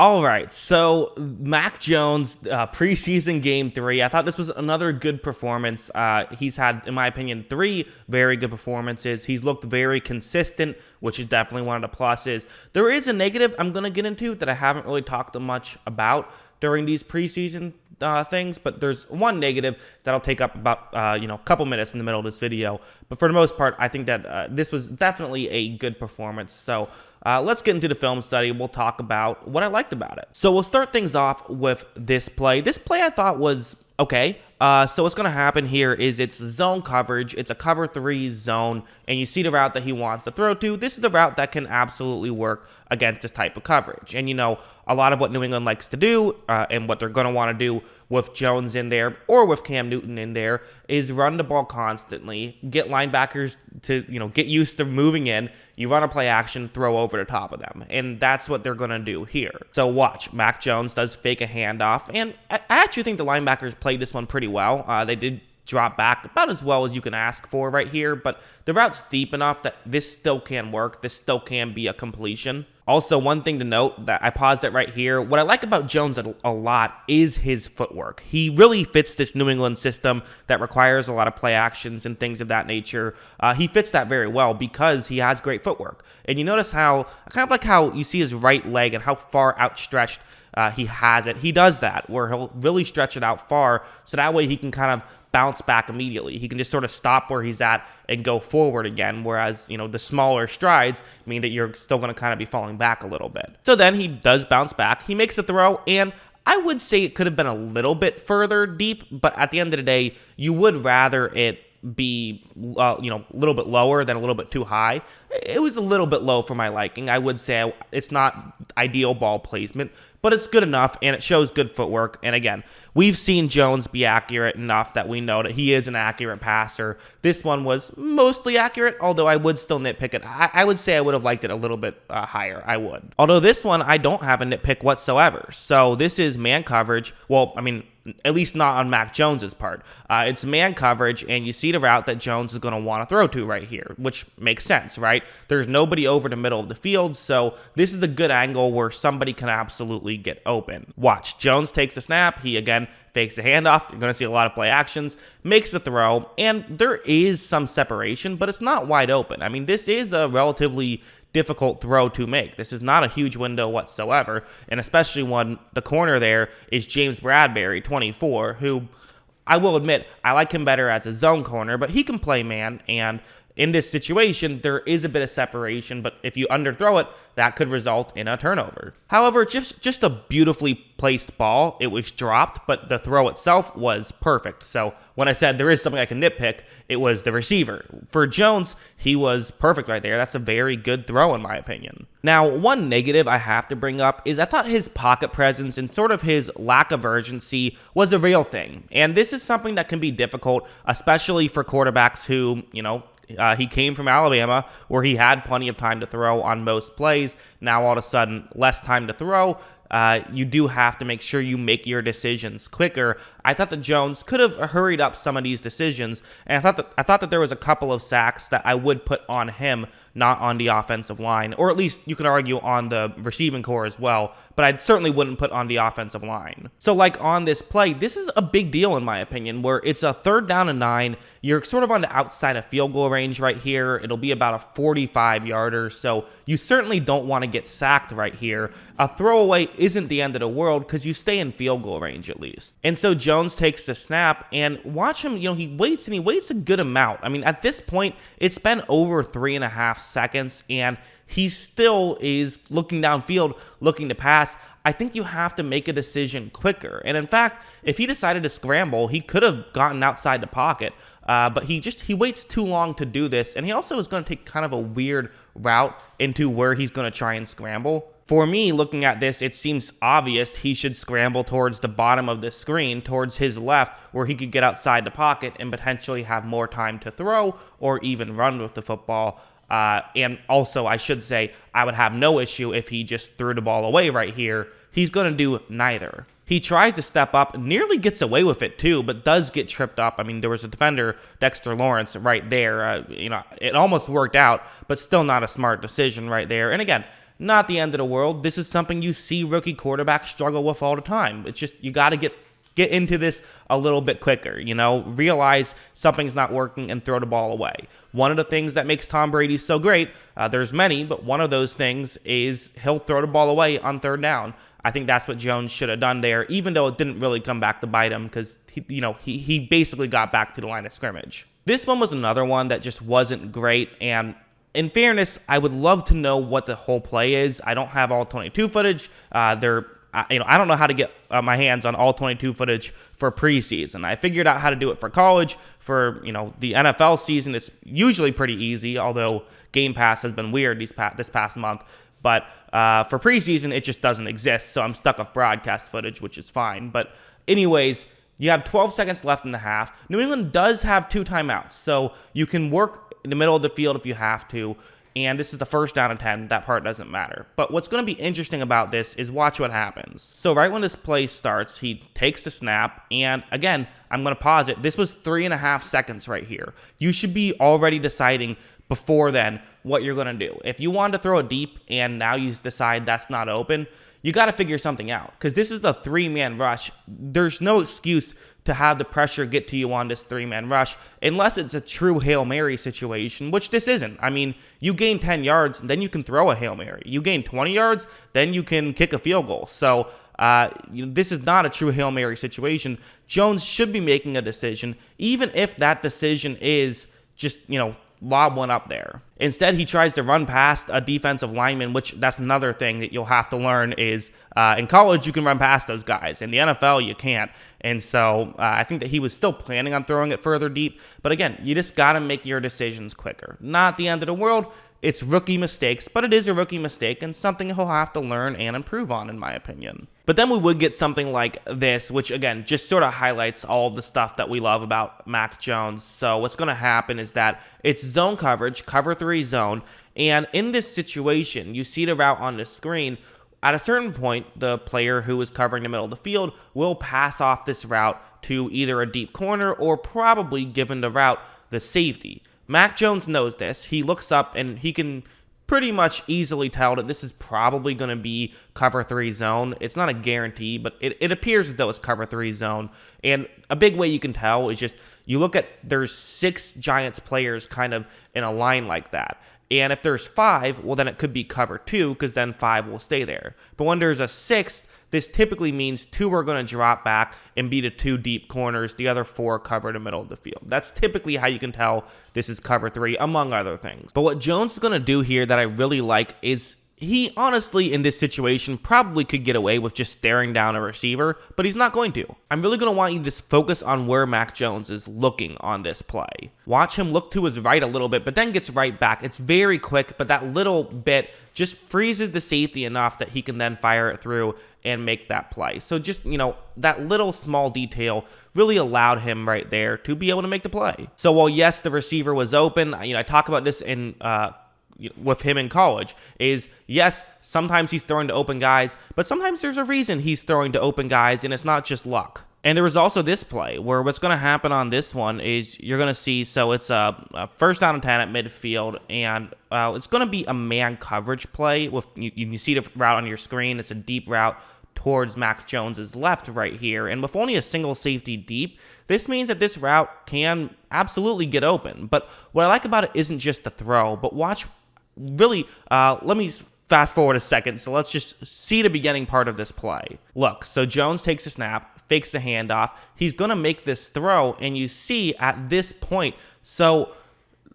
All right, so Mac Jones, preseason game 3. I thought this was another good performance. He's had, in my opinion, 3 very good performances. He's looked very consistent, which is definitely one of the pluses. There is a negative I'm going to get into that I haven't really talked much about during these preseason things, but there's one negative that'll take up about a couple minutes in the middle of this video. But for the most part, I think that this was definitely a good performance. So let's get into the film study. We'll talk about what I liked about it. So we'll start things off with this play. This play I thought was okay. So what's going to happen here is it's zone coverage. It's a cover 3 zone, and you see the route that he wants to throw to. This is the route that can absolutely work against this type of coverage. And, a lot of what New England likes to do and what they're going to want to do with Jones in there or with Cam Newton in there is run the ball constantly, get linebackers to, get used to moving in. You run a play action, throw over the top of them. And that's what they're going to do here. So watch, Mac Jones does fake a handoff. And I actually think the linebackers played this one pretty well. They did drop back about as well as you can ask for right here, but the route's deep enough that this still can work. This still can be a completion. Also, one thing to note that I paused it right here, what I like about Jones a lot is his footwork. He really fits this New England system that requires a lot of play actions and things of that nature. He fits that very well because he has great footwork. And you notice how, kind of like how you see his right leg and how far outstretched he has it. He does that where he'll really stretch it out far so that way he can kind of bounce back immediately. He can just sort of stop where he's at and go forward again, whereas, the smaller strides mean that you're still going to kind of be falling back a little bit. So then he does bounce back. He makes the throw, and I would say it could have been a little bit further deep, but at the end of the day, you would rather it be, a little bit lower than a little bit too high. It was a little bit low for my liking. I would say it's not ideal ball placement, but it's good enough, and it shows good footwork. And again, we've seen Jones be accurate enough that we know that he is an accurate passer. This one was mostly accurate, although I would still nitpick it. I would say I would have liked it a little bit higher. I would. Although this one, I don't have a nitpick whatsoever. So this is man coverage. Well, at least not on Mac Jones's part. It's man coverage, and you see the route that Jones is going to want to throw to right here, which makes sense, right? There's nobody over the middle of the field, so this is a good angle where somebody can absolutely get open. Watch, Jones takes the snap. He, again, fakes the handoff. You're going to see a lot of play actions, makes the throw, and there is some separation, but it's not wide open. This is a relatively difficult throw to make. This is not a huge window whatsoever, and especially when the corner there is James Bradbury, 24, who I will admit I like him better as a zone corner, but he can play man, and in this situation, there is a bit of separation, but if you underthrow it, that could result in a turnover. However, just a beautifully placed ball. It was dropped, but the throw itself was perfect. So when I said there is something I can nitpick, it was the receiver. For Jones, he was perfect right there. That's a very good throw in my opinion. Now, one negative I have to bring up is I thought his pocket presence and sort of his lack of urgency was a real thing. And this is something that can be difficult, especially for quarterbacks who, he came from Alabama where he had plenty of time to throw on most plays. Now all of a sudden, less time to throw. You do have to make sure you make your decisions quicker. I thought that Jones could have hurried up some of these decisions, and I thought that there was a couple of sacks that I would put on him, not on the offensive line, or at least you could argue on the receiving core as well, but I certainly wouldn't put on the offensive line. So like on this play, this is a big deal in my opinion, where it's a 3rd down and 9. You're sort of on the outside of field goal range right here. It'll be about a 45-yarder, so you certainly don't want to get sacked right here. A throwaway isn't the end of the world because you stay in field goal range at least. And so Jones takes the snap, and watch him, he waits, and he waits a good amount. At this point, it's been over 3.5 seconds, and he still is looking downfield, looking to pass. I think you have to make a decision quicker. And in fact, if he decided to scramble, he could have gotten outside the pocket, but he waits too long to do this, and he also is going to take kind of a weird route into where he's going to try and scramble. For me, looking at this, it seems obvious he should scramble towards the bottom of the screen, towards his left, where he could get outside the pocket and potentially have more time to throw or even run with the football. And also, I should say, I would have no issue if he just threw the ball away right here. He's going to do neither. He tries to step up, nearly gets away with it too, but does get tripped up. There was a defender, Dexter Lawrence, right there. It almost worked out, but still not a smart decision right there. And again, not the end of the world. This is something you see rookie quarterbacks struggle with all the time. It's just, you got to get into this a little bit quicker, realize something's not working and throw the ball away. One of the things that makes Tom Brady so great, there's many, but one of those things is he'll throw the ball away on third down. I think that's what Jones should have done there, even though it didn't really come back to bite him because he basically got back to the line of scrimmage. This one was another one that just wasn't great, and in fairness, I would love to know what the whole play is. I don't have all 22 footage. I don't know how to get my hands on all 22 footage for preseason. I figured out how to do it for college. For the NFL season, it's usually pretty easy, although Game Pass has been weird this past month. But for preseason, it just doesn't exist, so I'm stuck with broadcast footage, which is fine. But anyways, you have 12 seconds left in the half. New England does have 2 timeouts, so you can work in the middle of the field if you have to. And this is the first down and 10. That part doesn't matter. But what's going to be interesting about this is watch what happens. So right when this play starts, he takes the snap. And again, I'm going to pause it. This was 3.5 seconds right here. You should be already deciding before then what you're going to do. If you want to throw it deep and now you decide that's not open, you got to figure something out. Because this is a 3-man rush. There's no excuse to have the pressure get to you on this 3-man rush, unless it's a true Hail Mary situation, which this isn't. I mean, you gain 10 yards, then you can throw a Hail Mary. You gain 20 yards, then you can kick a field goal. So this is not a true Hail Mary situation. Jones should be making a decision, even if that decision is just, lob one up there. Instead, he tries to run past a defensive lineman, which that's another thing that you'll have to learn is in college, you can run past those guys. In the NFL, you can't. And so I think that he was still planning on throwing it further deep. But again, you just got to make your decisions quicker. Not the end of the world. It's rookie mistakes, but it is a rookie mistake and something he'll have to learn and improve on, in my opinion. But then we would get something like this, which again, just sort of highlights all of the stuff that we love about Mac Jones. So what's going to happen is that it's zone coverage, cover 3 zone. And in this situation, you see the route on the screen. At a certain point, the player who is covering the middle of the field will pass off this route to either a deep corner or probably, given the route, the safety. Mac Jones knows this. He looks up and he can pretty much easily tell that this is probably going to be cover 3 zone. It's not a guarantee, but it appears as though it's cover 3 zone. And a big way you can tell is just you look at there's 6 Giants players kind of in a line like that. And if there's 5, well, then it could be cover 2 because then 5 will stay there. But when there's a 6th, this typically means 2 are going to drop back and be the 2 deep corners. The other 4 cover the middle of the field. That's typically how you can tell this is cover 3, among other things. But what Jones is going to do here that I really like is he honestly, in this situation, probably could get away with just staring down a receiver, but he's not going to. I'm really going to want you to just focus on where Mac Jones is looking on this play. Watch him look to his right a little bit, but then gets right back. It's very quick, but that little bit just freezes the safety enough that he can then fire it through and make that play. So just, that little small detail really allowed him right there to be able to make the play. So while yes, the receiver was open, I talk about this in with him in college, is yes, sometimes he's throwing to open guys, but sometimes there's a reason he's throwing to open guys, and it's not just luck. And there was also this play where what's going to happen on this one is you're going to see, so it's a first down and 10 at midfield, and it's going to be a man coverage play. With you see the route on your screen. It's a deep route towards Mac Jones's left right here. And with only a single safety deep, this means that this route can absolutely get open. But what I like about it isn't just the throw, but watch really, let me fast forward a second. So let's just see the beginning part of this play. Look, so Jones takes a snap, fakes the handoff. He's going to make this throw, and you see at this point, so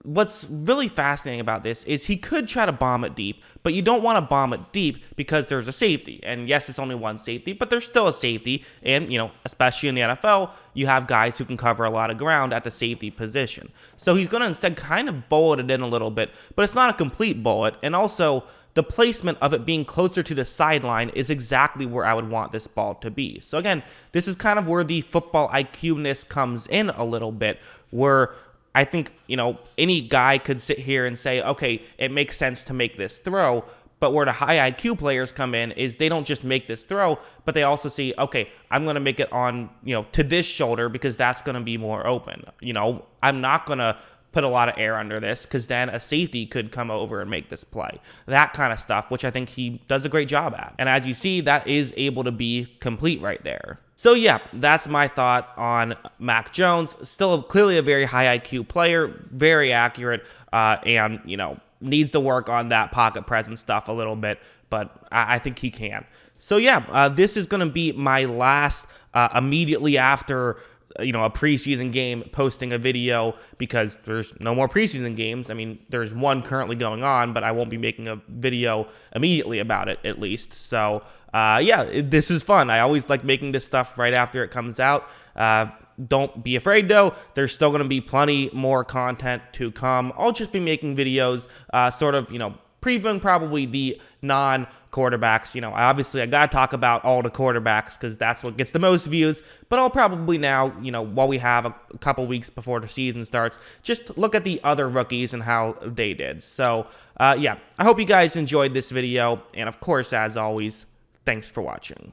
what's really fascinating about this is he could try to bomb it deep, but you don't want to bomb it deep because there's a safety. And yes, it's only one safety, but there's still a safety. And, especially in the NFL, you have guys who can cover a lot of ground at the safety position. So he's going to instead kind of bullet it in a little bit, but it's not a complete bullet. And also, the placement of it being closer to the sideline is exactly where I would want this ball to be. So again, this is kind of where the football IQ-ness comes in a little bit, where I think, any guy could sit here and say, okay, it makes sense to make this throw. But where the high IQ players come in is they don't just make this throw, but they also see, okay, I'm going to make it on, to this shoulder because that's going to be more open. I'm not going to put a lot of air under this, because then a safety could come over and make this play. That kind of stuff, which I think he does a great job at. And as you see, that is able to be complete right there. So yeah, that's my thought on Mac Jones. Still clearly a very high IQ player, very accurate, and, you know, needs to work on that pocket presence stuff a little bit, but I think he can. So yeah, this is going to be my last immediately after, you know, a preseason game posting a video, because there's no more preseason games. I mean, there's one currently going on, but I won't be making a video immediately about it, at least. So yeah, this is fun. I always like making this stuff right after it comes out. Don't be afraid, though. There's still going to be plenty more content to come. I'll just be making videos, sort of, you know, previewing probably the non-quarterbacks. You know, obviously I got to talk about all the quarterbacks because that's what gets the most views, but I'll probably now, you know, while we have a couple weeks before the season starts, just look at the other rookies and how they did. So, yeah, I hope you guys enjoyed this video, and of course, as always, thanks for watching.